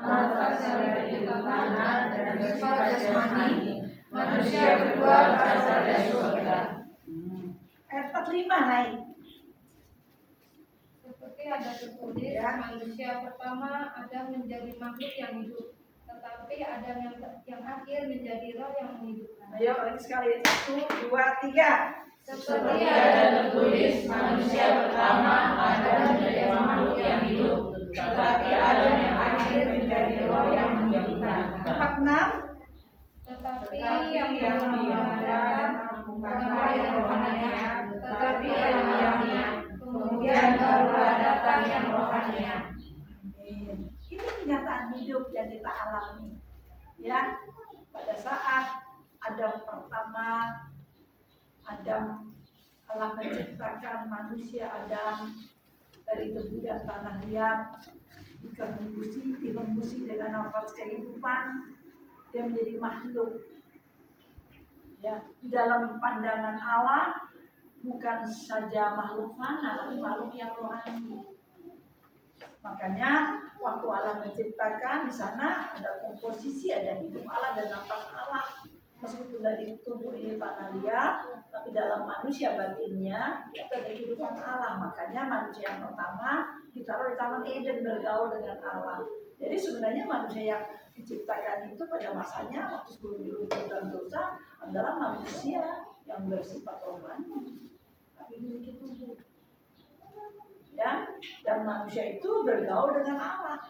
nafas yang dari tanah dan bersifat jasmani. Manusia kedua berasal dari surga. Ayat 45 naik. Seperti ada tertulis, manusia pertama Adam menjadi makhluk yang hidup, tetapi Adam yang akhir menjadi roh yang menghidupkan. Ayo lagi sekali, 1, 2, 3. Seperti ada tertulis, manusia pertama Adam menjadi makhluk yang hidup, tetapi Adam yang akhir menjadi roh yang menghidupkan. 46. Tetapi yang mengadakan bukanlah yang rohaninya, tetapi yang rohaninya. Kemudian baru datang yang rohaninya. Ini kenyataan hidup yang kita alami. Ya, pada saat Adam pertama, Allah menciptakan manusia Adam dari debu dan tanah liat, dihembusi dengan nafas kehidupan, dia menjadi makhluk. Ya, di dalam pandangan Allah bukan saja makhluk fana, tapi makhluk yang rohani. Makanya waktu Allah menciptakan, di sana ada komposisi, ada hidup Allah dan nafas Allah. Meskipun dari tubuh ini tanah liat, tapi dalam manusia batinnya itu ada kehidupan Allah. Makanya manusia yang pertama ditaruh di Taman Eden bergaul dengan Allah. Jadi sebenarnya manusia yang diciptakan itu pada masanya waktu sebelum dilupakan dosa adalah manusia yang bersifat rohani, tapi memiliki tubuh. Ya, dan manusia itu bergaul dengan Allah.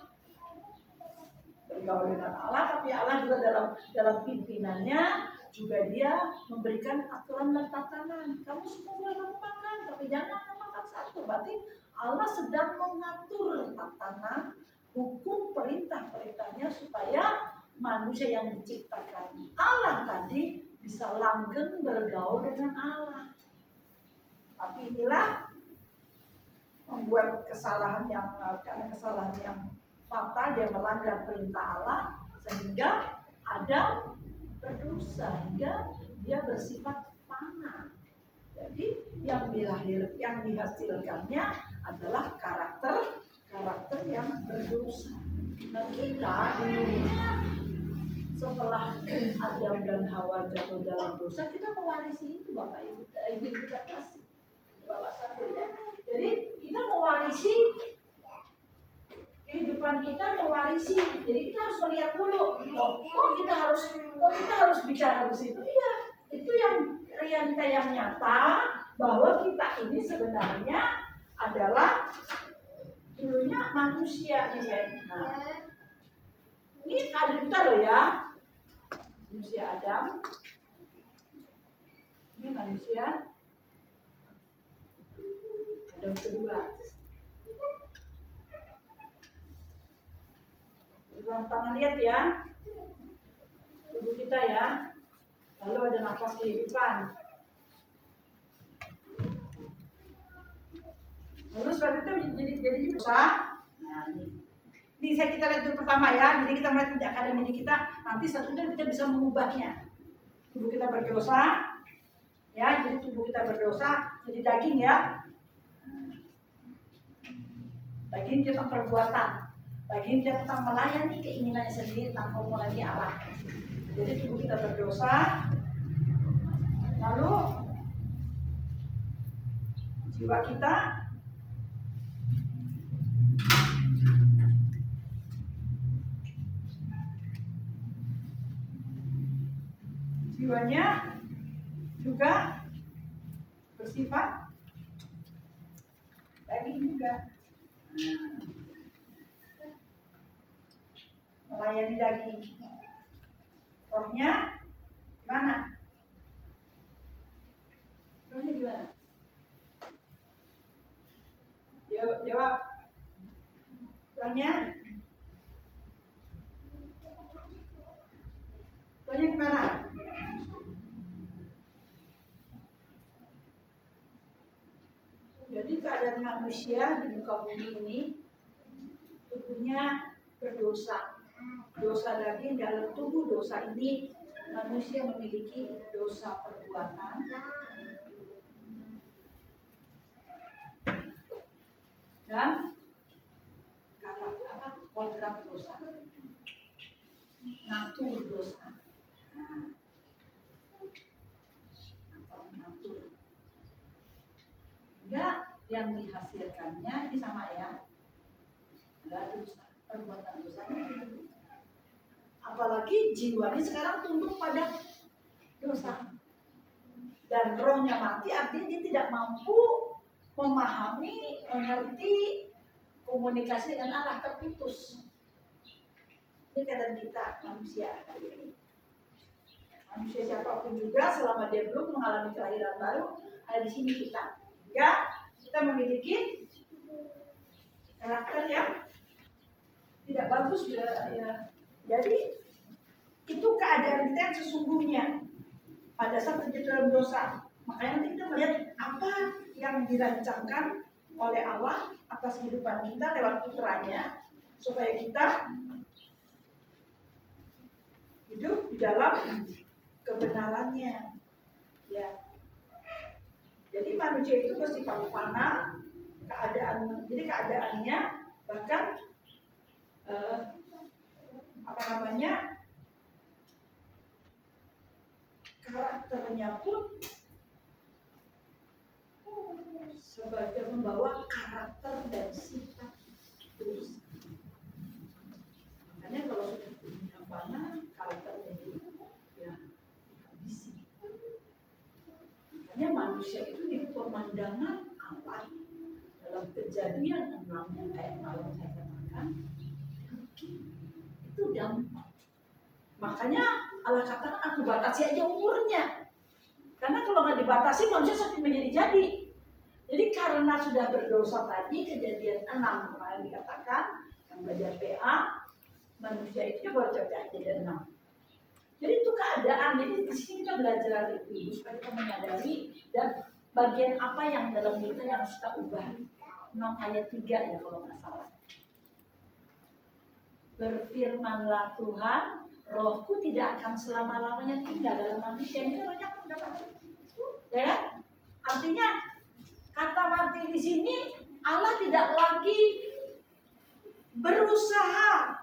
Bergaul dengan Allah, tapi Allah juga dalam pimpinannya juga dia memberikan aturan dan tatanan. Kamu semua boleh kamu makan, tapi jangan makan satu. Berarti Allah sedang mengatur tatanan, hukum, perintah-perintahnya supaya manusia yang diciptakan Allah tadi bisa langgeng bergaul dengan Allah. Tapi inilah membuat kesalahan yang fatal, dia melanggar perintah Allah sehingga Adam berdosa, sehingga dia bersifat fana. Jadi yang dihasilkannya adalah karakter yang berdosa. Nah, kita setelah Adam dan Hawa jatuh dalam dosa, kita mewarisi itu, Bapak Ibu kita kasih bawah satu ya. Jadi kita mewarisi kehidupan kita, mewarisi. Jadi kita harus melihat dulu. Kok kita harus bicara di situ? Iya, itu yang realita yang nyata bahwa kita ini sebenarnya adalah dulunya manusia nih ya. Nah, ini ada kita loh ya, manusia Adam. Ini manusia Adam kedua. Buang tangan, lihat ya tubuh kita ya, lalu ada nafas kehidupan. Lalu sebab itu jadi dosa. Nah, ini kita lihat dulu pertama ya. Jadi kita melihat keadaan diri kita, nanti satunya kita bisa mengubahnya. Tubuh kita berdosa, ya. Jadi tubuh kita berdosa, jadi daging ya. Daging dia tentang perbuatan, daging dia tentang melayani keinginannya sendiri tanpa melayani Allah. Jadi tubuh kita berdosa, lalu jiwa kita jiwanya juga bersifat daging juga, melayani daging. Rohnya gimana? Rohnya gimana? Jawab. Rohnya gimana? Jadi keadaan manusia di muka bumi ini tubuhnya berdosa. Dosa daging dalam tubuh dosa ini manusia memiliki dosa perbuatan dan kodrat dosa. ngatur dosa. Nah, atau ngatur. Enggak, yang dihasilkannya ini sama ya. Enggak dosa, perbuatan dosanya. Apalagi jiwanya sekarang tunduk pada dosa. Dan rohnya mati, artinya dia tidak mampu memahami, mengerti, komunikasi dengan Allah, terputus. Ini keadaan kita manusia hari ini. Manusia siapapun juga selama dia belum mengalami kelahiran baru, ada di sini kita. Ya, kita memiliki karakter yang tidak bagus ya. Jadi itu keadaan kita yang sesungguhnya pada saat terjadi dalam dosa. Makanya nanti kita melihat apa yang dirancangkan oleh Allah atas kehidupan kita lewat putranya, supaya kita hidup di dalam kebenarannya. Ya. Jadi manusia itu bersifat fana, keadaannya bahkan karakternya pun sebagai membawa karakter dan sifat dosa. Makanya kalau sudah punya fana, karakternya itu ya habisi. Makanya manusia itu di pemandangan Allah dalam Kejadian 6 ayat malam saya katakan itu dampak. Makanya Allah katakan aku batasi aja umurnya. Karena kalau nggak dibatasi manusia sakit menjadi-jadi. Jadi karena sudah berdosa tadi, Kejadian 6 kemarin dikatakan yang belajar PA, manusia itu baru coba Kejadian 6. Jadi itu keadaan. Jadi di sini kita belajar itu supaya kita menyadari dan bagian apa yang dalam kita yang harus kita ubah. 6 ayat 3 ya kalau nggak salah. Berfirmanlah Tuhan, rohku tidak akan selama-lamanya tinggal dalam manusia. Ini banyak mendapat. Ya, artinya kata mati di sini Allah tidak lagi berusaha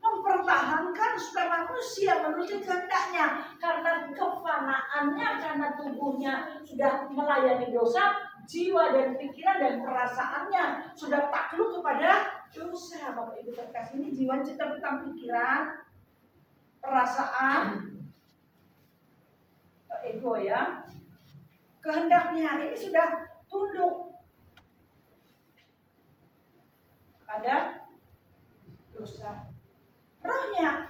mempertahankan supaya manusia menuju kehendaknya karena kefanaannya, karena tubuhnya sudah melayani dosa, jiwa dan pikiran dan perasaannya sudah takluk kepada dosa. Bapak Ibu terkasih, ini jiwa kita tentang pikiran, perasaan, ego ya, kehendaknya ini sudah tunduk pada dosa. Rohnya,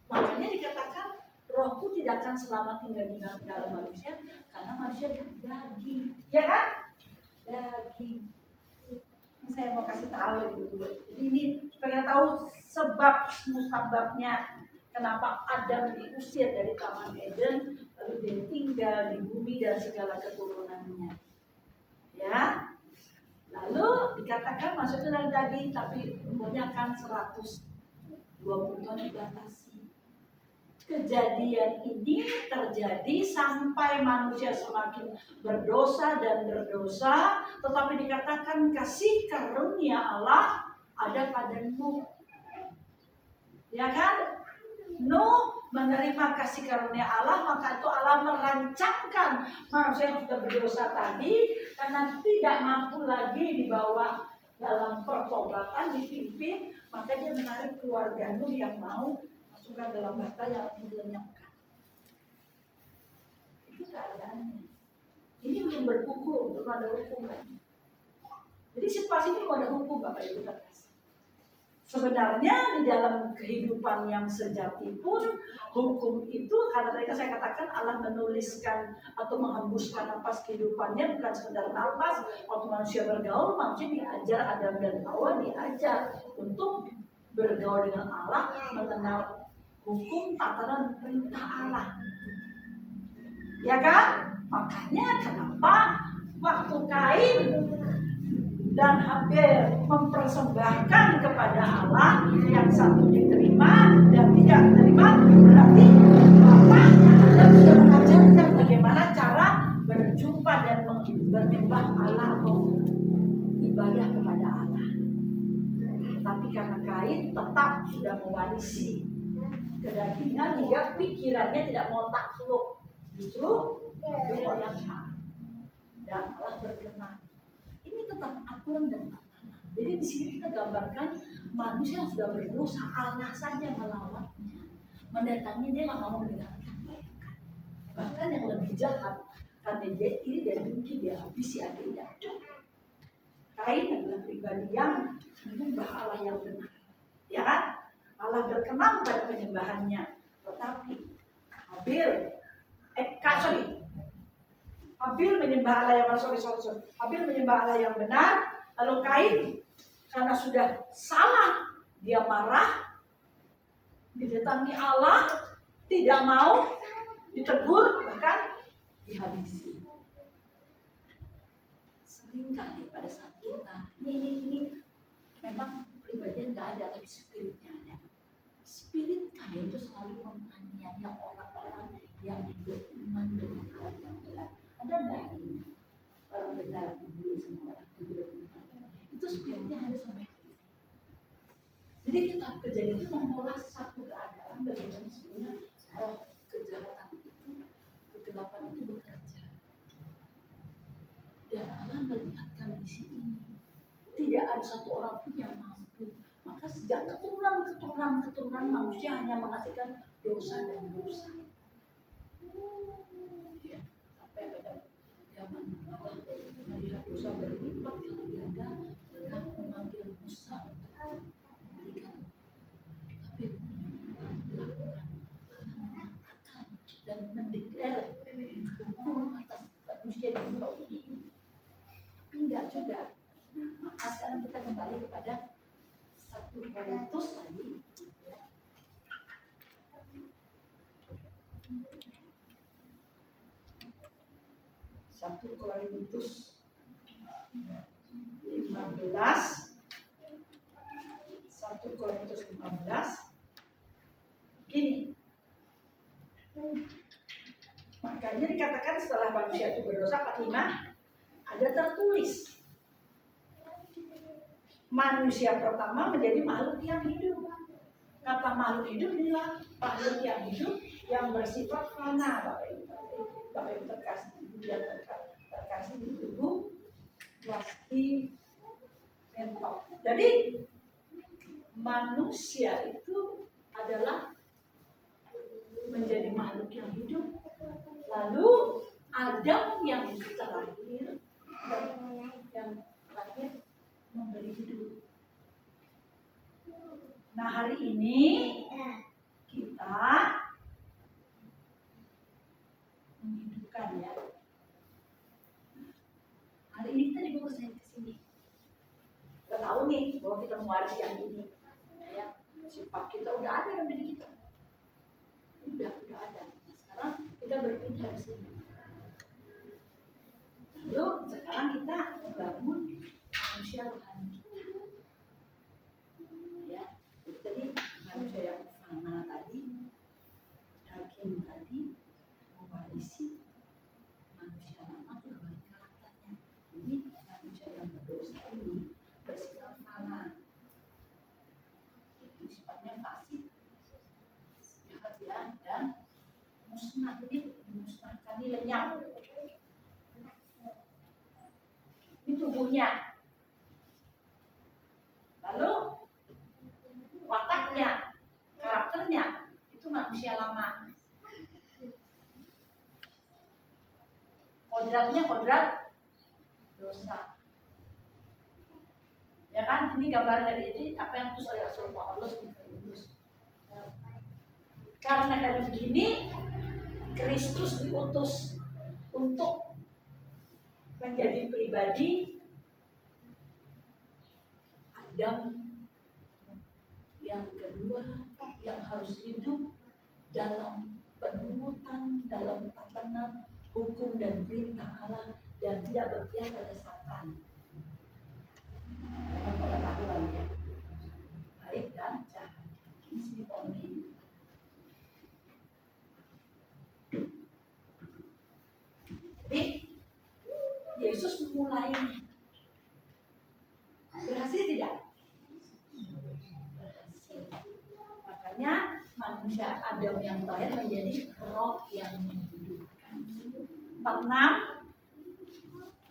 makanya dikatakan rohku tidak akan selama tinggal di dalam manusia karena manusia daging, ya kan? Daging. Ini saya mau kasih tahu dulu. Ini supaya tahu sebab musababnya kenapa Adam diusir dari Taman Eden, lalu dia tinggal di bumi dan segala keturunannya. Ya, lalu dikatakan masuknya dalam daging, tapi umurnya kan 120 tahun dibatasi. Kejadian ini terjadi sampai manusia semakin berdosa dan berdosa, tetapi dikatakan kasih karunia Allah ada pada Nuh. Ya kan? Nuh menerima kasih karunia Allah, maka itu Allah merancangkan manusia yang sudah berdosa tadi karena tidak mampu lagi dibawa dalam pertobatan, dipimpin, maka dia menarik keluarga Nuh yang mau masukkan dalam bata yang dilenyapkan. Itu keadaannya. Ini belum berhukum, belum ada hukuman. Jadi situasi ini ada hukum, Bapak Ibu terkasih. Sebenarnya di dalam kehidupan yang sejati pun hukum itu, karena tadi saya katakan Allah menuliskan atau menghembuskan napas kehidupannya bukan sekedar napas. Waktu manusia bergaul, manusia diajar, Adam dan Hawa diajar untuk bergaul dengan Allah, mengenal hukum, tatanan, perintah Allah. Ya kan? Makanya kenapa waktu Kain dan Habel mempersembahkan kepada Allah, yang satu diterima dan tidak diterima, berarti bapaknya Adam sudah mengajarkan bagaimana cara berjumpa dan menyembah Allah atau ibadah kepada Allah. Tapi karena Kain tetap sudah mewarisi kedagingan hingga pikirannya tidak mau takluk, justru beliau yang salah dan Allah berkenan. Ini tentang aturan dan tatanan. Jadi di sini kita gambarkan manusia yang sudah berdosa, Allah saja melawannya, mendatangi dia nggak mau mendengarkan. Bahkan yang lebih jahat, karena dia iri dan dengki, dia habisi adiknya. Kain adalah pribadi yang menyembah Allah yang benar, ya kan? Allah berkenan pada penyembahannya, tetapi Habil menyembah Allah yang Habil menyembah Allah yang benar, lalu Kain karena sudah salah, dia marah, didatangi Allah, tidak mau ditegur, bahkan dihabisi. Seringkali pada saat kita ini memang pribadinya nggak ada, tapi spiritnya ada. Spirit Kain itu selalu menganiaya orang-orang yang beriman dengan Allah yang benar. Ada nggak ini orang benar dulu sama orang tidak benar? Itu spiritnya ada sampai hari ini. Jadi kita kejadian itu mengolah satu keadaan bagaimana sebenarnya kejahatan itu, kegelapan itu bekerja. Dan Allah melihatkan di sini tidak ada satu orang pun yang mampu. Maka sejak keturunan manusia hanya menghasilkan dosa dan dosa. Ya, sampai pada zaman Allah melihat dosa berlipat kali ganda, Allah memanggil Musa untuk memberikan. Tapi melakukan, mengatakan dan mendeklar hukum atas manusia di muka ini. Tapi enggak juga. Maka sekarang kita kembali kepada 1 Korintus tadi. 1 Korintus 15. 1 Korintus 15. Gini. Makanya dikatakan setelah manusia itu berdosa, 45 ada tertulis manusia pertama menjadi makhluk yang hidup. Kata makhluk hidup inilah makhluk yang hidup yang bersifat fana, Bapak Ibu terkasih, dia terkasih di tubuh plastik mentok. Jadi manusia itu adalah menjadi makhluk yang hidup. Lalu Adam yang terakhir memberi hidup. Nah, hari ini kita menghidupkan, ya. Hari ini kita dibawa saya ke sini. Kita tahu nih bahwa kita mewarisi yang ini. Ya, sifat kita udah ada dalam diri kita. Udah ada. Nah, sekarang kita berpindah ke sini. Lalu sekarang kita bangun manusia rohani. Ya, jadi manusia yang fana tadi, daging tadi, mewarisi manusia lama itu dengan karakternya. Jadi manusia yang berdosa ini bersifat fana. Jadi sifatnya fasik, jahat dan musnah. Jadi dimusnahkan, lenyap. Ini tubuhnya. Lalu wataknya, karakternya itu manusia lama. Kodratnya kodrat dosa. Ya kan? Ini gambar dari ini apa yang ditulis oleh Rasulullah Paulus. Karena dari begini Kristus diutus untuk menjadi pribadi Adam yang kedua yang harus hidup dalam penurutan, dalam tatanan hukum dan perintah Allah dan tidak berpihak pada Satan. Dengan pengetahuannya baik dan jahat. Ini sini poinnya. Jadi Yesus memulai. Berhasil tidak? Berhasil. Makanya manusia Adam yang terakhir menjadi roh yang menghidupkan. 46.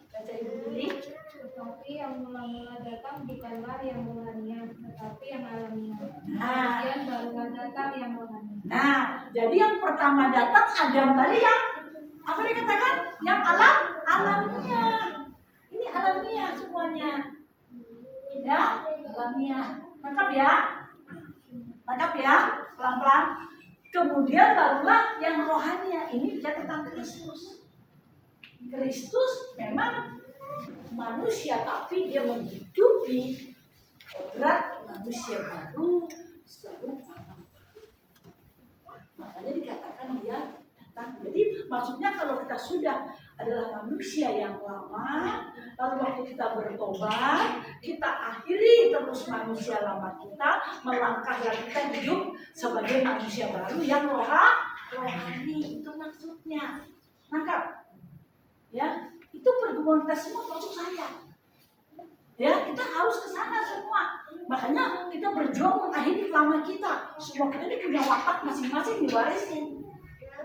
Baca Ibu Lili. Tetapi yang mula-mula datang bukanlah yang rohaninya, tetapi yang alamiah. Nah. Kemudian barulah datang yang rohaninya. Nah, jadi yang pertama datang Adam tadi yang apa dikatakan? Yang alamiah. Ini alamiah semuanya. Ya, alamiah. Lengkap ya? Lengkap ya? Pelan-pelan. Kemudian barulah yang rohaninya. Ini bicara tentang Kristus. Kristus memang manusia, tapi dia menghidupi kodrat manusia baru serupa. Makanya dikatakan dia datang. Jadi maksudnya kalau kita sudah adalah manusia yang lama, lalu waktu kita bertobat, kita akhiri terus manusia lama kita, melangkah dan kita hidup sebagai manusia baru yang rohani. Itu maksudnya. Nangkap? Ya, itu pergumulan kita semua masuk saya. Ya, kita harus ke sana semua. Makanya kita berjuang mengakhiri lama kita. Semua kita ini punya watak masing-masing diwarisin.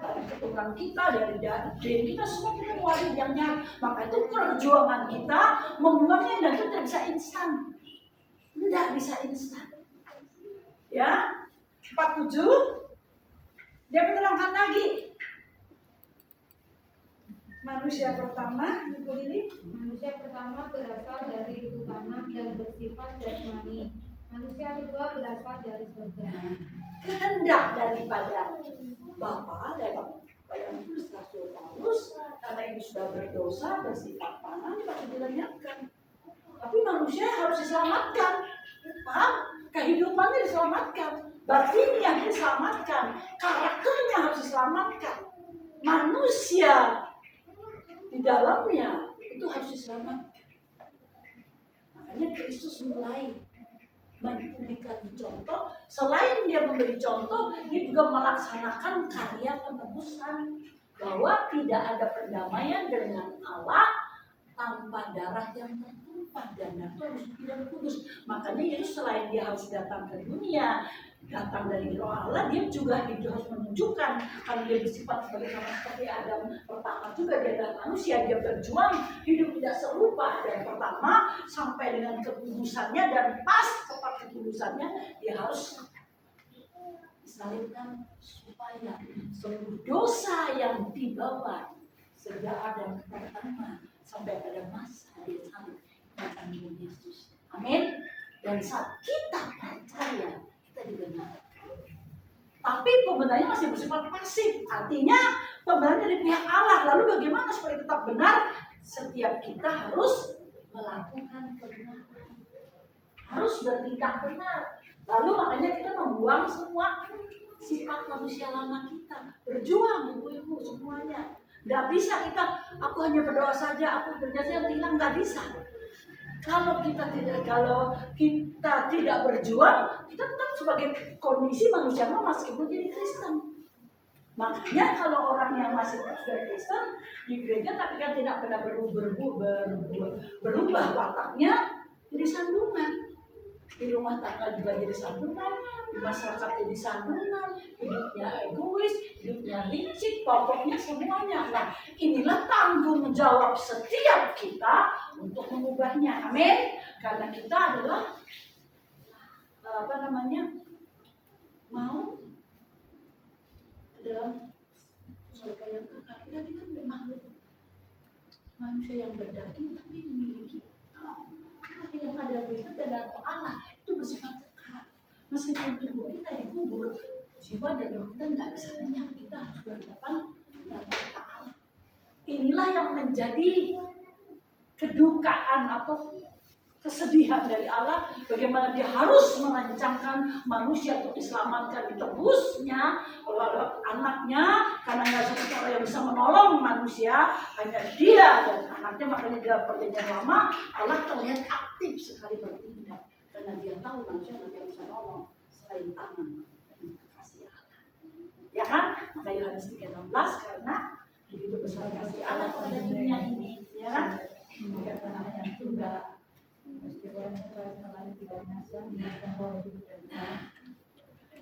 Dari keturunan kita, dari gen kita, semua kita waris yang nyata. Maka itu perjuangan kita membuangnya dan itu tidak bisa instan. Tidak bisa instan. Ya, 47. Dia menerangkan lagi. Manusia pertama, Ibu Lili. Manusia pertama berasal dari ibu tanah dan bersifat jasmani. Manusia kedua berasal dari surga. Kehendak daripada Bapa dari yang Rasul Paulus, karena ini sudah berdosa bersifat tanah, ini pasti dilenyapkan. Tapi manusia harus diselamatkan. Paham? Kehidupannya diselamatkan, batinnya diselamatkan, karakternya harus diselamatkan. Manusia di dalamnya itu harus diselamatkan. Makanya Kristus mulai memberikan contoh. Selain dia memberi contoh, dia juga melaksanakan karya penebusan, bahwa tidak ada perdamaian dengan Allah tanpa darah yang tertumpah, dan itu harus tidak kudus. Makanya Yesus selain dia harus datang ke dunia, datang dari roh Allah, dia juga harus menunjukkan kalau dia bersifat sebagai sama seperti Adam pertama juga, dia adalah manusia, dia berjuang hidup tidak serupa dan pertama sampai dengan kekudusannya, dan pas tepat kekudusannya dia harus disalibkan supaya seluruh dosa yang dibawa sejak Adam pertama sampai pada masa dia salib akan menjadi Yesus. Amin. Dan saat kita percaya, kita dibenarkan. Tapi pembenarannya masih bersifat pasif. Artinya pembenaran dari pihak Allah. Lalu bagaimana supaya tetap benar? Setiap kita harus melakukan kebenaran, harus bertindak benar. Lalu makanya kita membuang semua sifat manusia lama kita. Berjuang ibu-ibu semuanya. Gak bisa kita, aku hanya berdoa saja, aku kerja saja, hilang, gak bisa. Kalau kita tidak berjuang, kita tetap sebagai kondisi manusia meskipun jadi Kristen. Makanya kalau orang yang masih sudah Kristen di gereja tapi kan tidak pernah berubah wataknya, jadi sandungan. Di rumah tangga juga jadi sandungan, di masyarakat jadi sandungan, hidupnya egois, hidupnya licik, pokoknya semuanya. Nah, inilah tanggung jawab setiap kita untuk mengubahnya. Amin. Karena kita adalah mau dalam surga yang kekal. Kita kan makhluk manusia yang berdaging tapi memiliki yang ada di kita dan Allah itu bersifat kekal. Meskipun tubuh kita dikubur, jiwa dan roh kita nggak bisa lenyap. Kita harus berhadapan dengan Allah. Inilah yang menjadi kedukaan atau kesedihan dari Allah, bagaimana dia harus merancangkan manusia untuk diselamatkan, ditebusnya oleh anaknya, karena nggak seperti orang yang bisa menolong manusia, hanya dia dan anaknya. Makanya dalam perjanjian lama Allah terlihat aktif sekali bertindak, karena dia tahu manusia nggak bisa menolong selain tangan dan kasih Allah. Ya kan? Maka Yohanes 3:16, karena begitu besar kasih Allah pada dunia ini, ya kan? Dia anaknya juga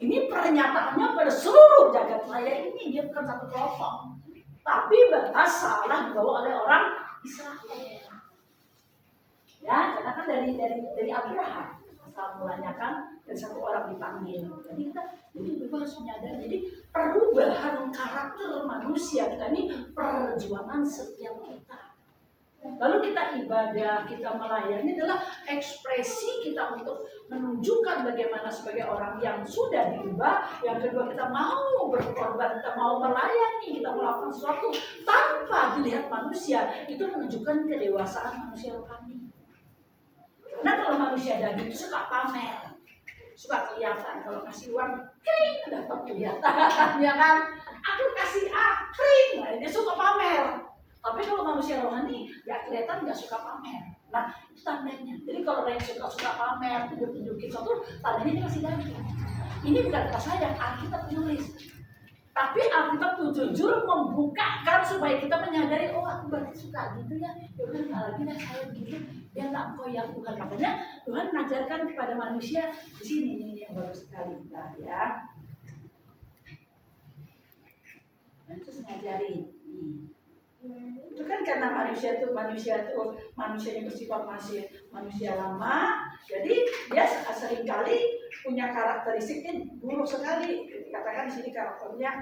Ini pernyataannya pada seluruh jagat raya ini, dia bukan satu kelompok. Tapi salah dibawa oleh orang Israel. Ya, karena kan dari Abraham asal mulanya kan dari satu orang dipanggil. Jadi kita harus menyadari. Jadi perubahan karakter manusia kita ini perjuangan setiap kita. Lalu kita ibadah, kita melayani adalah ekspresi kita untuk menunjukkan bagaimana sebagai orang yang sudah diubah. Yang kedua, kita mau berkorban, kita mau melayani, kita melakukan sesuatu tanpa dilihat manusia. Itu menunjukkan kedewasaan manusia rohani. Karena kalau manusia daging itu suka pamer, suka kelihatan. Kalau kasih uang, kering, dapat kelihatan, ya kan? Aku kasih kering, nah, dia suka pamer. Tapi kalau manusia rohani, ya kelihatan nggak suka pamer. Nah, itu tandanya. Jadi kalau orang yang suka pamer, tunjukin sesuatu, tandanya dia masih daging. Ini bukan kata saya, Alkitab menulis. Tapi Alkitab tuh jujur membukakan supaya kita menyadari, oh aku berarti suka gitu ya. Ya udah nggak lagi dah saya begitu. Dia nggak engkau yang Tuhan. Makanya Tuhan mengajarkan kepada manusia di sini ini yang bagus sekali kita ya. Dan terus ngajarin. Itu kan karena manusia yang bersifat manusia lama, jadi dia seringkali punya karakteristiknya buruk sekali. Dikatakan di sini karakternya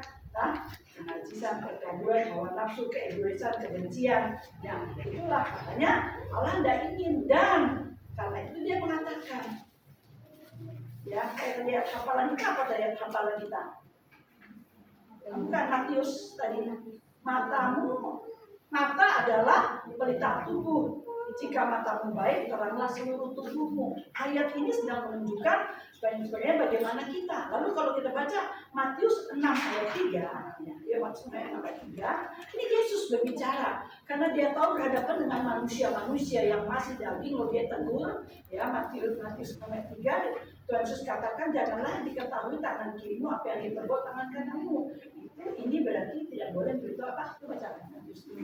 kenajisan, pergaduan, hawa nafsu, keegoisan, kebencian. Ya, itulah katanya Allah tidak ingin, dan karena itu dia mengatakan, ya kayak tadi hafalan kita, apa dari hafalan kita? Bukan Matius tadi. Mata adalah pelita tubuh. Jika matamu baik, teranglah seluruh tubuhmu. Ayat ini sedang menunjukkan sebenarnya bagaimana kita. Lalu kalau kita baca Matius 6 ayat 3, ya Matius 6 ayat 3, ini Yesus berbicara karena dia tahu berhadapan dengan manusia-manusia yang masih daging, loh dia tegur, ya Matius 6 ayat 3, Tuhan Yesus katakan, janganlah diketahui tangan kirimu apa yang diperbuat tangan kananmu. Ini berarti tidak boleh begitu apa? Itu baca Matius 6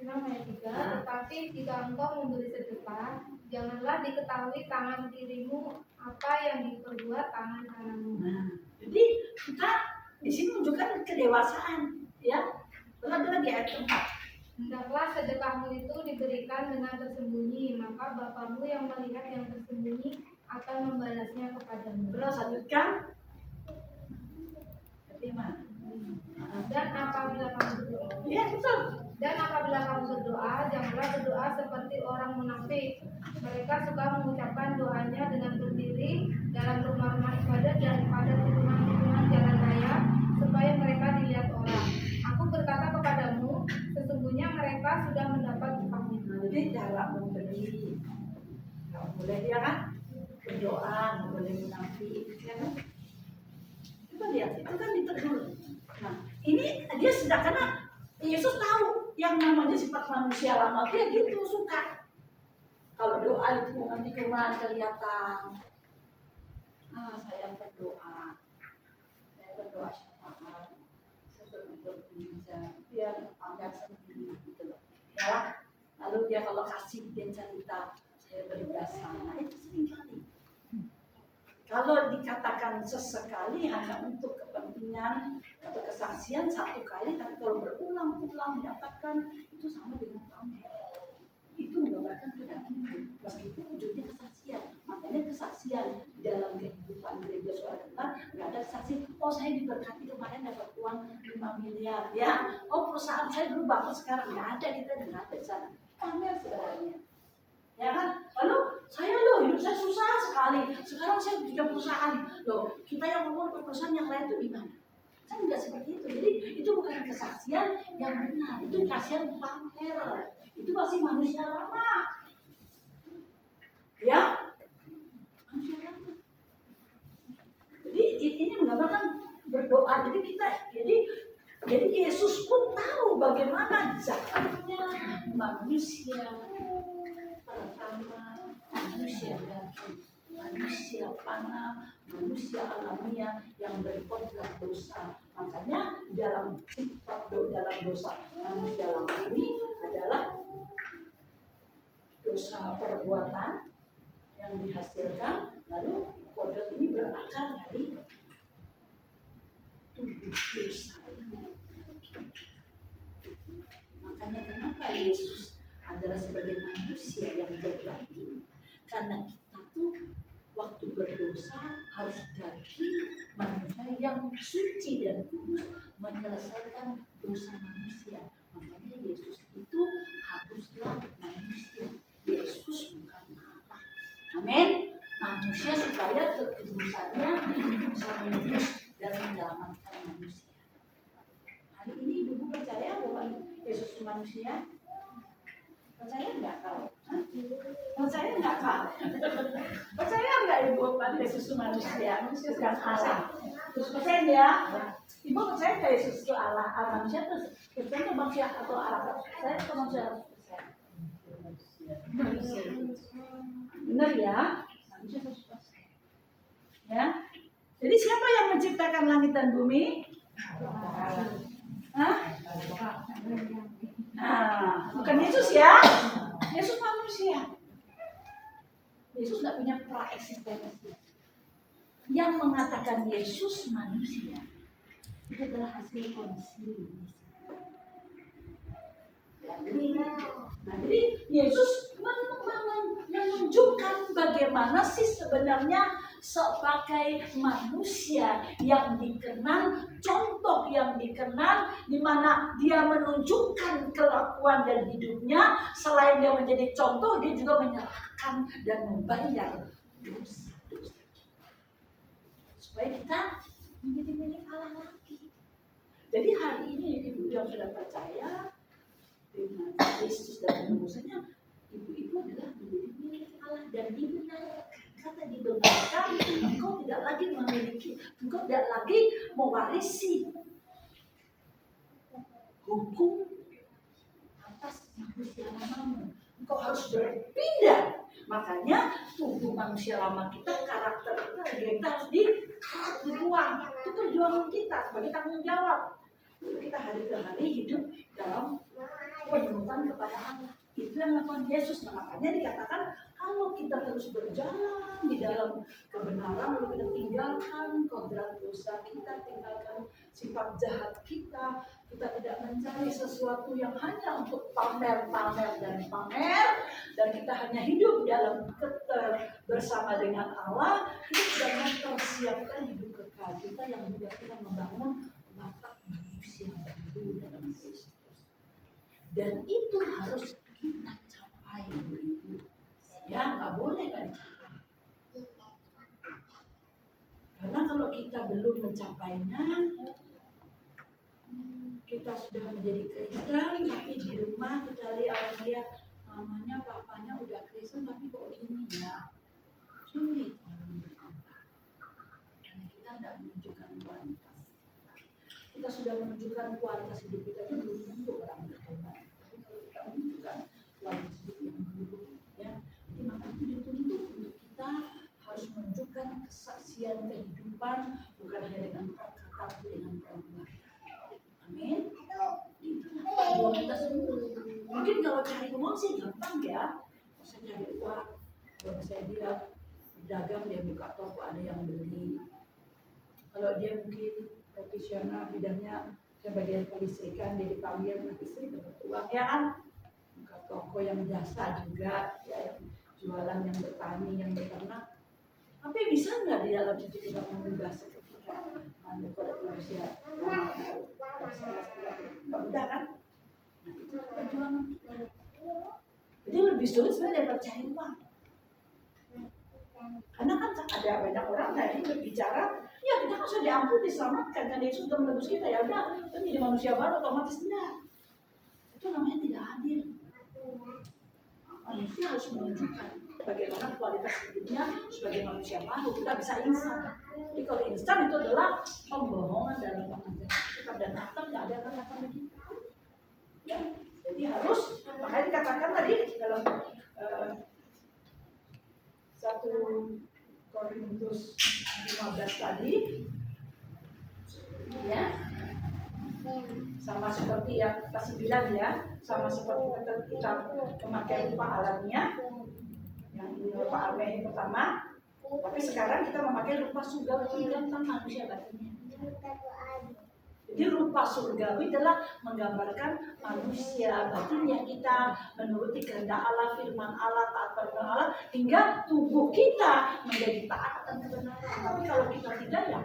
ayat 3, tetapi jika engkau memberi sedekah, janganlah diketahui tangan kirimu apa yang diperbuat tangan kananmu. Nah, jadi kita di sini menunjukkan kedewasaan, ya. Lagi ayat 4. Hendaklah sedekahmu itu diberikan dengan tersembunyi, maka Bapamu yang melihat yang tersembunyi akan membalasnya kepadamu. Terus lanjutkan. Bagaimana? Dan apabila kamu berdoa, Ya betul. Dan apabila kamu berdoa, janganlah berdoa seperti orang munafik. Mereka suka mengucapkan doanya dengan berdiri dalam rumah-rumah ibadah dan pada tikungan-tikungan jalan raya, supaya mereka dilihat orang. Aku berkata kepadamu, sesungguhnya mereka sudah mendapat upahnya. Jadi cara memberi, nggak boleh ya kan? Berdoa, nggak boleh munafik, ya kan? Coba lihat, itu kan ditegur. Nah, ini dia sudah, karena Yesus tahu yang namanya sifat manusia lama dia gitu suka. Kalau doa itu nanti kelihatan. Saya berdoa syafaat, saya berdoa biar pamer sendiri gitu loh. Ya, lalu dia kalau kasih dia cerita saya berjasa. Nah itu sering kali. Kalau dikatakan sesekali hanya untuk kepentingan atau kesaksian satu kali, tapi kalau berulang-ulang didapatkan itu sama dengan pamer. Itu menggambarkan kedagingan, meskipun wujudnya kesaksian. Makanya kesaksian dalam kehidupan gereja Suara Kentang nggak ada kesaksian. Oh saya diberkati kemarin dapat uang 5 miliar, ya. Oh perusahaan saya dulu bagus sekarang nggak ada, kita nggak ada di sana. Pamer sebenarnya. Ya kan? Lalu saya hidup saya susah sekali. Sekarang saya punya perusahaan. Loh, kita yang ngomong ke perusahaan yang lain itu gimana? Kan enggak seperti itu. Jadi itu bukan kesaksian yang benar. Itu kesaksian pamer. Itu masih manusia lama. Ya? Manusia lama. Jadi ini menggambarkan berdoa. Jadi Yesus pun tahu bagaimana zakatnya manusia pertama, manusia daging, manusia panah, manusia alamiah yang berkodrat dosa. Makanya dalam dosa manusia lama ini adalah dosa perbuatan yang dihasilkan, lalu kodrat ini berakar dari dosa. Makanya kenapa Yesus adalah sebagai manusia yang berbakti? Karena kita tuh waktu berdosa harus jadi manusia yang suci dan kudus menyelesaikan dosa manusia. Makanya Yesus itu haruslah manusia. Yesus bukan Allah. Amin. Manusia supaya kekudusannya bisa menebus dan menyelamatkan manusia. Hari ini ibu percaya bahwa Yesus itu manusia? Percaya nggak kau? Percaya nggak kau? Percaya nggak ibu bahwa Yesus itu manusia? Manusia bukan Allah. Terus percaya ya? Ibu percaya nggak Yesus itu Allah? Manusia terus Kristen itu manusia atau Allah? Saya itu manusia. Manusia. Benar ya? Manusia terus ya. Jadi siapa yang menciptakan langit dan bumi? Hah? Nah, bukan Yesus ya. Yesus manusia. Yesus nggak punya praeksistensi. Yang mengatakan Yesus manusia itu adalah hasil konsili. Jadi Yesus menunjukkan bagaimana sih sebenarnya sebagai manusia yang dikenal, contoh yang dikenal, di mana dia menunjukkan kelakuan dan hidupnya. Selain dia menjadi contoh, dia juga menyerahkan dan membayar dosa supaya kita menjadi milik Allah lagi. Jadi hari ini ibu yang sudah percaya dengan Yesus dan penebusannya, ibu-ibu adalah menjadi milik Allah dan dibenarkan. Kata dibenarkan, engkau tidak lagi memiliki, engkau tidak lagi mewarisi hukum atas manusia lamamu. Engkau harus berpindah. Makanya tubuh manusia lama kita, karakter kita harus dibuang. Itu perjuangan kita sebagai tanggung jawab. Kita hari ke hari hidup dalam penurutan kepada Allah. Itu yang lakukan Yesus. Makanya dikatakan kalau kita terus berjalan di dalam kebenaran, lalu kita tinggalkan kodrat dosa kita, tinggalkan sifat jahat kita, kita tidak mencari sesuatu yang hanya untuk pamer, dan kita hanya hidup dalam bersama dengan Allah, kita sudah mempersiapkan hidup kekal kita yang juga kita membangun watak manusia baru dalam Kristus. Dan itu harus kita capai, ya nggak boleh kan? Karena kalau kita belum mencapainya, kita sudah menjadi Kristen, tapi di rumah kita lihat mamanya, papanya udah Kristen, tapi kok ini ya sulit. Karena kita tidak menunjukkan kualitas. Kita sudah menunjukkan kualitas hidup kita itu belum tentu orang bertobat. Tapi kalau kita menunjukkan kualitas hidup yang buruk, ya, jadi maka itu dituntut untuk kita harus menunjukkan kesaksian kehidupan bukan hanya dengan kata-kata, tapi dengan perbuatan. Amin. Itulah kita semua. Mungkin kalau cari uang sih gampang ya. Saya cari uang, kalau saya dia dagang, dia buka toko, ada yang beli. Kalau dia mungkin profesional bidangnya sebagai kelistrikan, dia dipanggil istri dapat uang ya kan. Buka toko yang jasa juga, ya, yang jualan, yang bertani, yang beternak. Tapi bisa nggak di dalam itu kita mengubah seketika pada manusia? Nggak mudah kan? Nah, itu perjuangan kita. Jadi lebih sulit sebenarnya daripada cari uang. Karena kan ada banyak orang tadi berbicara, ya kita kan sudah diampuni, diselamatkan, dan Yesus sudah menebus kita, ya udah kita menjadi manusia baru otomatis. Tidak. Itu namanya tidak adil. Manusia harus menunjukkan bagaimana kualitas hidupnya sebagai manusia baru. Kita bisa instan. Jadi kalau instan itu adalah pembohongan dalam pengajaran kita, dan akan nggak ada kata-kata begitu. Ya, jadi harus, makanya dikatakan tadi dalam 1 Korintus 15 tadi, ya, sama seperti yang kita bilang ya, sama seperti kita memakai rupa alamiah, yang ini rupa alamiah yang pertama, tapi sekarang kita memakai rupa surgawi tentang manusia batinnya. Jadi rupa surgawi adalah menggambarkan manusia batinnya kita menuruti kehendak Allah, firman Allah, taat pada Allah, hingga tubuh kita menjadi taat dan kebenaran. Tapi kalau kita tidak ya,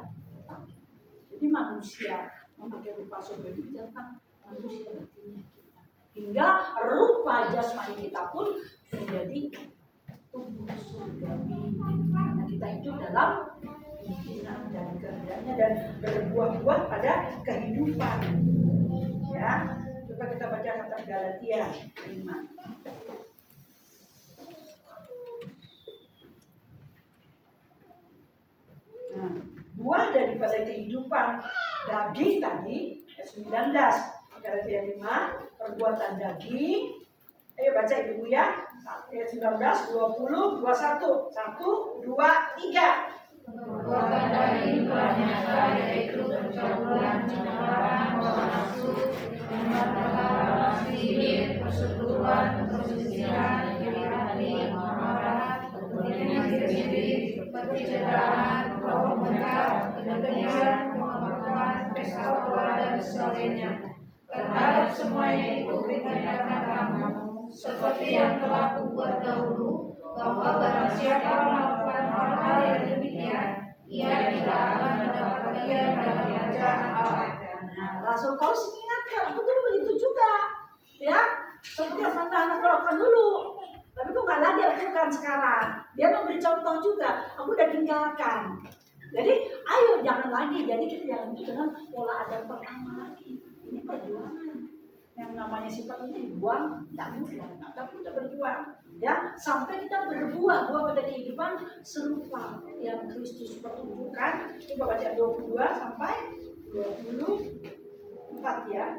jadi manusia memakai rupa surgawi tentang manusia batinnya kita, hingga rupa jasmani kita pun menjadi tubuh surgawi. Karena kita hidup dalam pimpinan dan kehendaknya dan berbuah-buah pada kehidupan. Ya, coba kita baca kata Galatia 5. Nah, buah daripada kehidupan daging tadi ayat 19. Galatia 5, perbuatan daging. Ayo baca Ibu ya. Ayat 19, 20, 21. 1, 2, 3. Perbuatan daging telah nyata, yaitu percampuran, pencemaran, hawa nafsu, pemberontakan, sihir, perseteruan, perselisihan, iri hati, amarah, kepentingan diri, percederaan, pemberontakan, kedengkian, pengakuan, pesta pora dan sebagainya. Terhadap semuanya itu kuperingatkan kamu, seperti yang telah kubuat dahulu, bahwa barang siapa melakukan hal-hal yang demikian, ia tidak akan mendapat bagian dalam kerajaan Allah. Nah, Rasul Paulus mengingatkan, betul begitu juga, ya, seperti yang anak lakukan dulu, tapi kok nggak lagi lakukan sekarang. Dia memberi contoh juga, aku udah tinggalkan. Jadi, ayo jangan lagi. Jadi kita jangan itu dengan pola adat pertama lagi. Ini perjuangan. Yang namanya sifat ini dibuang, tidak mudah, tapi kita berjuang. Ya, sampai kita berbuah pada kehidupan serupa yang Kristus pertunjukkan. Coba baca 22 sampai 24 ya.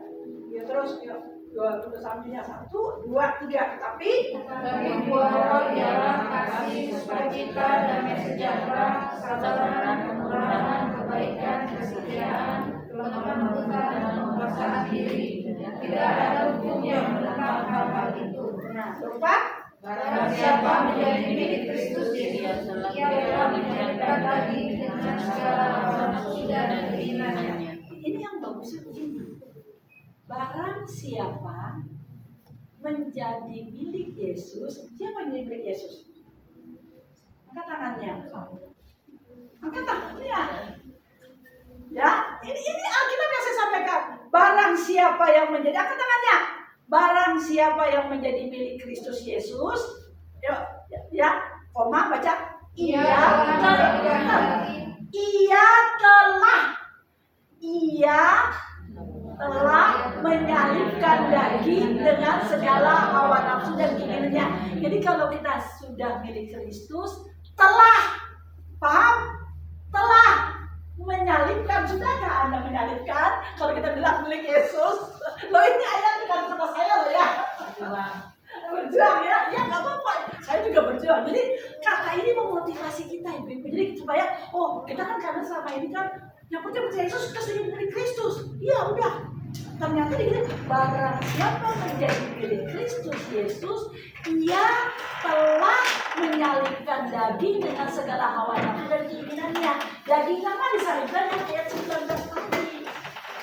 Ya terus ya, 22 sampingnya 1, 2, 3. Tapi buah roh ialah kasih, sukacita, damai sejahtera, kesabaran, kemurahan, kebaikan, kesetiaan, kelemah lembutan, dan penguasaan diri. Tidak ada hukum yang menentang hal-hal itu. nah, lupa. Barang siapa menjadi milik Kristus Yesus, ia telah menjadikan lagi dengan segala hawa nafsu dan keinginannya. Ini yang bagusnya begini. Barang siapa menjadi milik Yesus, siapa yang milik Yesus? Angkat tangannya. Angkat tangannya. Ya, ini Alkitab yang saya sampaikan. Barang siapa yang menjadi, angkat tangannya. Barang siapa yang menjadi milik Kristus Yesus, ya, koma baca. Ia telah menyalibkan daging dengan segala hawa nafsu dan keinginannya. Jadi kalau kita sudah milik Kristus, telah menyalibkan. Sudahkah Anda menyalibkan? Kalau kita bilang milik Yesus, loh ini ayat bukan sama saya loh ya. Berjuang ya, nggak apa-apa. Saya juga berjuang. Jadi kata ini memotivasi kita, Ibu. Jadi supaya, kita kan karena selama ini kan yang percaya Yesus kita sudah milik Kristus. Iya udah. Ternyata dikira barang siapa menjadi milik Kristus Yesus, ia telah menyalibkan daging dengan segala hawa nafsu dan keinginannya. Daging apa disalibkan yang ayat 19 tadi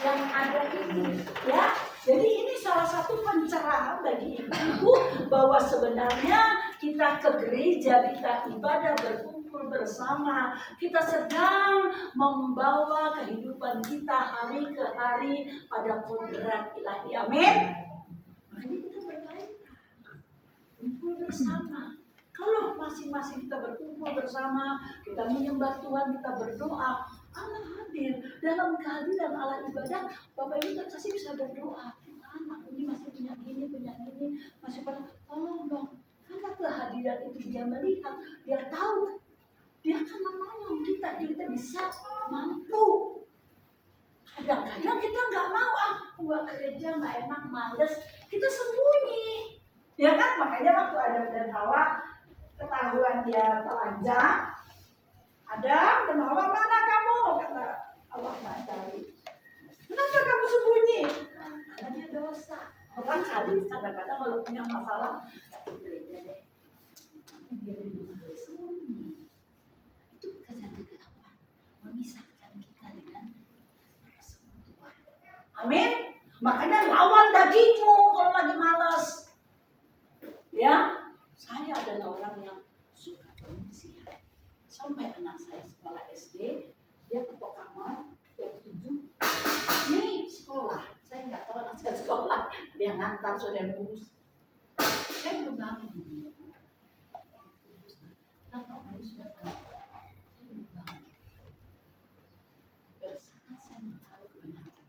yang ada ini, ya. Jadi ini salah satu pencerahan bagi ibu bahwa sebenarnya kita ke gereja, kita ibadah, berkumpul bersama, kita sedang membawa kehidupan kita hari ke hari pada kodrat ilahi. Amin. Makanya kita bermain kumpul bersama. Kalau masing-masing kita berkumpul bersama, kita menyembah Tuhan, kita berdoa, Allah hadir. Dalam kehadiran Allah ibadah, Bapak Ibu kasih bisa berdoa. Anak ini masih punya ini, masih pada tolong dong. Karena kehadiran itu dia melihat, dia tahu, dia akan menolong kita, kita bisa mampu. Kadang-kadang kita nggak mau, buat gereja nggak enak, males, kita sembunyi. Ya kan, makanya waktu Adam dan Hawa ketahuan dia telanjang, Adam dan Hawa, mana kamu? Kata Allah, mencari. Kenapa kamu sembunyi? Karena dia dosa. Orang kadang-kadang kalau punya masalah, sembunyi. Itu kerja apa? Memisahkan kita dengan persekutuan. Amin. Makanya lawan dagingmu kalau lagi malas. Ya, saya adalah orang yang suka pengisian. Sampai anak saya sekolah SD, dia ke kamar jam 7. Ini sekolah, saya nggak tahu anak saya sekolah. Dia ngantar sudah bungkus. Saya belum bangun. Kenapa harus sudah bangun? Saya belum bangun. Pada saat saya mencari kebenaran,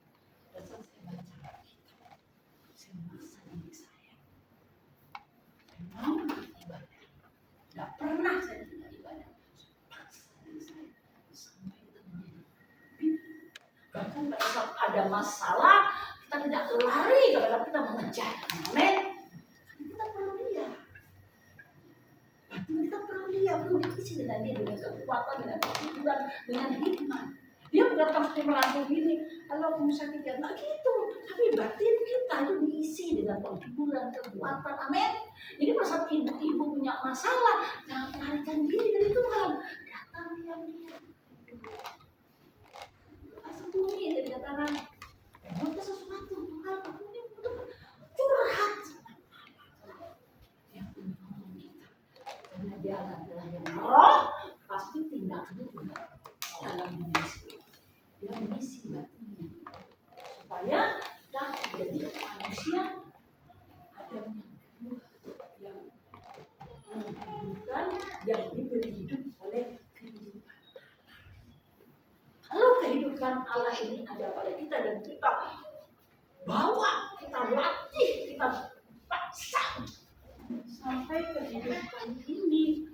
pada saat saya baca kitab, saya merasa diri saya. Saya mau ibadah. Nggak pernah saya tidak ibadah. Paksa diri saya sampai ketemu. Bahkan pada saat ada masalah, kita tidak lari kepada kita mengejar. Amin. Kita perlu dia. Kita perlu dia, perlu diisi dengan dia, dengan kekuatan, dengan kehidupan, dengan hikmat. Dia bukan pasti merangkul gini, kalau kamu sakit ya nggak gitu. Tapi batin kita itu diisi dengan penghiburan, kekuatan. Amin. Jadi pada saat ibu-ibu punya masalah, jangan melarikan diri dari Tuhan. Datang dia. Sembunyi dari datangan. Buat sesuatu, Tuhan, aku ini butuh curhat. Yang menolong kita. Karena dia adalah yang roh, pasti tindakannya juga dalam mengisi. Dia mengisi batinnya. Supaya kita menjadi manusia ada yang menghidupkan, yang diberi hidup oleh kehidupan. Kalau kehidupan Allah ini ada pada kita dan kita bawa, kita latih, kita paksa sampai kehidupan ini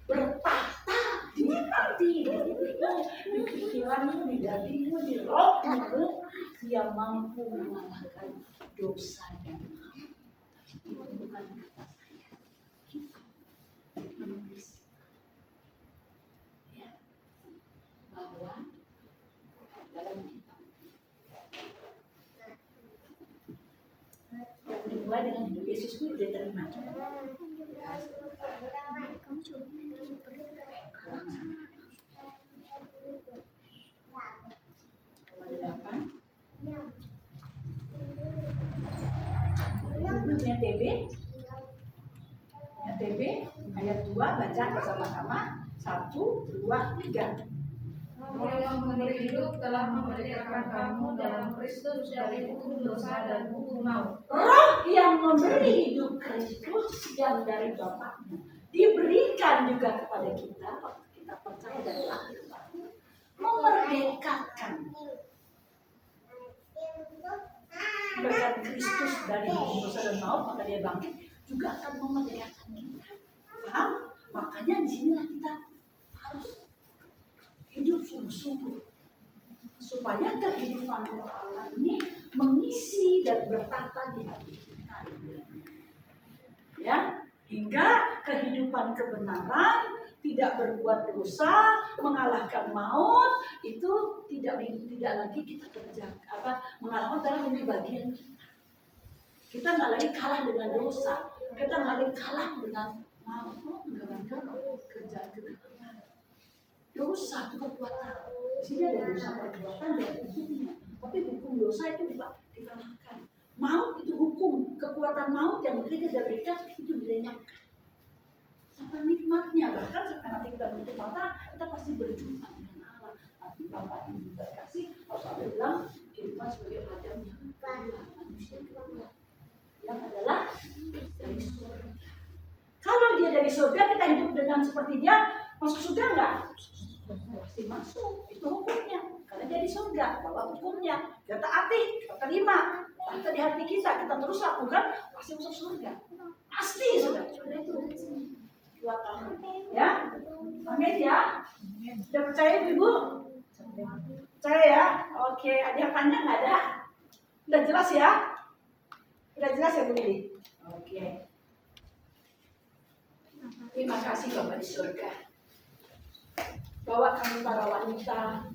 bertahta di hati, di pikiranmu, di dagingmu, di rohmu, dia mampu mengalahkan dosa dan maut. Itu bukan kata saya. Kita menulis ya, bahwa dalam kitab yang dimulai dengan hidup Yesus itu dia terima. Bukunya TB ayat 2, baca bersama-sama. 1, 2, 3. Roh yang memberi hidup telah memerdekakan kamu dalam Kristus dari hukum dosa dan hukum maut. Roh yang memberi hidup Kristus yang dari Bapakmu diberikan juga kepada kita waktu kita percaya dan lahir baru, memerdekakan. Bahkan Kristus dari hukum dosa dan maut, maka dia bangkit juga akan memerdekakan kita. Paham? Makanya di sinilah kita harus hidup sungguh-sungguh supaya kehidupan Allah ini mengisi dan bertata di hati kita. Ya, hingga kehidupan kebenaran, tidak berbuat dosa, mengalahkan maut itu tidak lagi kita kerja mengalahkan dalam ini bagian kita. Kita nggak lagi kalah dengan dosa, kita nggak lagi kalah dengan maut, mengalahkan kerjaan kita. Dosa itu kekuatan. Di sini ada dosa perbuatan dan hukumnya. Tapi hukum dosa itu dikalahkan. Maut itu hukum, kekuatan maut yang bekerja dari kita itu dilenyapkan. Sampai nikmatnya, bahkan sekarang kita menutup mata, kita pasti berjumpa dengan Allah. Nanti Bapak Ibu berkasih, harus ada bilang kehidupan sebagai Adam yang kedua, manusia kedua, yang adalah dari surga. Kalau dia dari surga, kita hidup dengan seperti dia, masuk surga enggak? Pasti masuk, itu hukumnya. Karena dia di surga, bawa hukumnya. Kita taati, kita terima. Kita di hati kita terus lakukan, pasti masuk surga. Pasti sudah itu. 2 tahun. Ya, amin ya. Sudah percaya Ibu? Percaya ya? Oke, ada yang tanya nggak ada? Udah jelas ya? Udah jelas ya Bu Lili? Oke. Terima kasih Bapak di surga. Bahwa kami para wanita